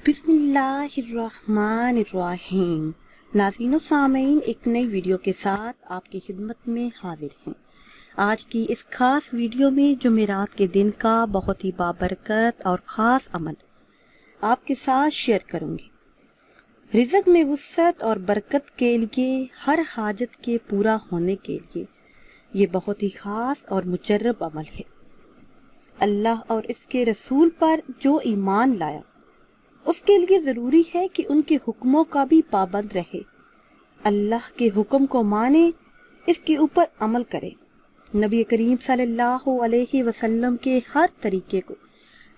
بسم اللہ الرحمن الرحیم۔ ناظرین و سامعین، ایک نئی ویڈیو کے ساتھ آپ کی خدمت میں حاضر ہیں۔ آج کی اس خاص ویڈیو میں جمعرات کے دن کا بہت ہی بابرکت اور خاص عمل آپ کے ساتھ شیئر کروں گی۔ رزق میں وسعت اور برکت کے لیے، ہر حاجت کے پورا ہونے کے لیے یہ بہت ہی خاص اور مجرب عمل ہے۔ اللہ اور اس کے رسول پر جو ایمان لایا، اس کے لیے ضروری ہے کہ ان کے حکموں کا بھی پابند رہے، اللہ کے حکم کو مانے، اس کے اوپر عمل کرے، نبی کریم صلی اللہ علیہ وسلم کے ہر طریقے کو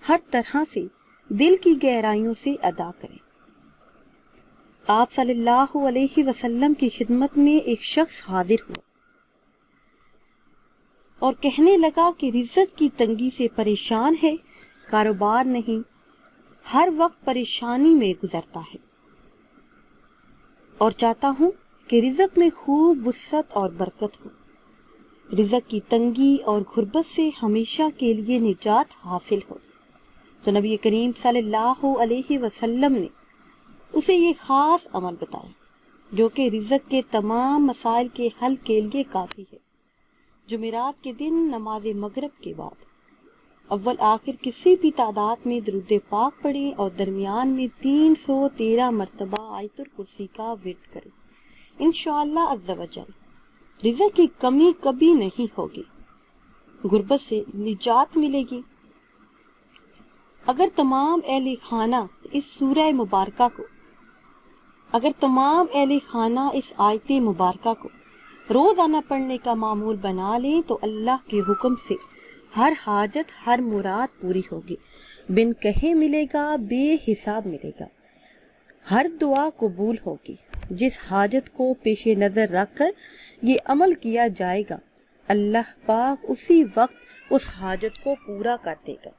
ہر طرح سے دل کی گہرائیوں سے ادا کرے۔ آپ صلی اللہ علیہ وسلم کی خدمت میں ایک شخص حاضر ہوا اور کہنے لگا کہ رزق کی تنگی سے پریشان ہے، کاروبار نہیں، ہر وقت پریشانی میں گزرتا ہے، اور چاہتا ہوں کہ رزق میں خوب وسعت اور برکت ہو، رزق کی تنگی اور غربت سے ہمیشہ کے لیے نجات حاصل ہو۔ تو نبی کریم صلی اللہ علیہ وسلم نے اسے یہ خاص عمل بتایا جو کہ رزق کے تمام مسائل کے حل کے لیے کافی ہے۔ جمعرات کے دن نماز مغرب کے بعد اول آخر کسی بھی تعداد میں درود پاک پڑھیں اور درمیان میں 313 مرتبہ آیت الکرسی کا ورد کریں۔ انشاءاللہ عز و جل رزق کی کمی کبھی نہیں ہوگی، غربت سے نجات ملے گی۔ اگر تمام اہل خانہ اس آیت مبارکہ کو روزانہ پڑھنے کا معمول بنا لیں تو اللہ کے حکم سے ہر حاجت، ہر مراد پوری ہوگی، بن کہے ملے گا، بے حساب ملے گا، ہر دعا قبول ہوگی۔ جس حاجت کو پیش نظر رکھ کر یہ عمل کیا جائے گا، اللہ پاک اسی وقت اس حاجت کو پورا کر دے گا۔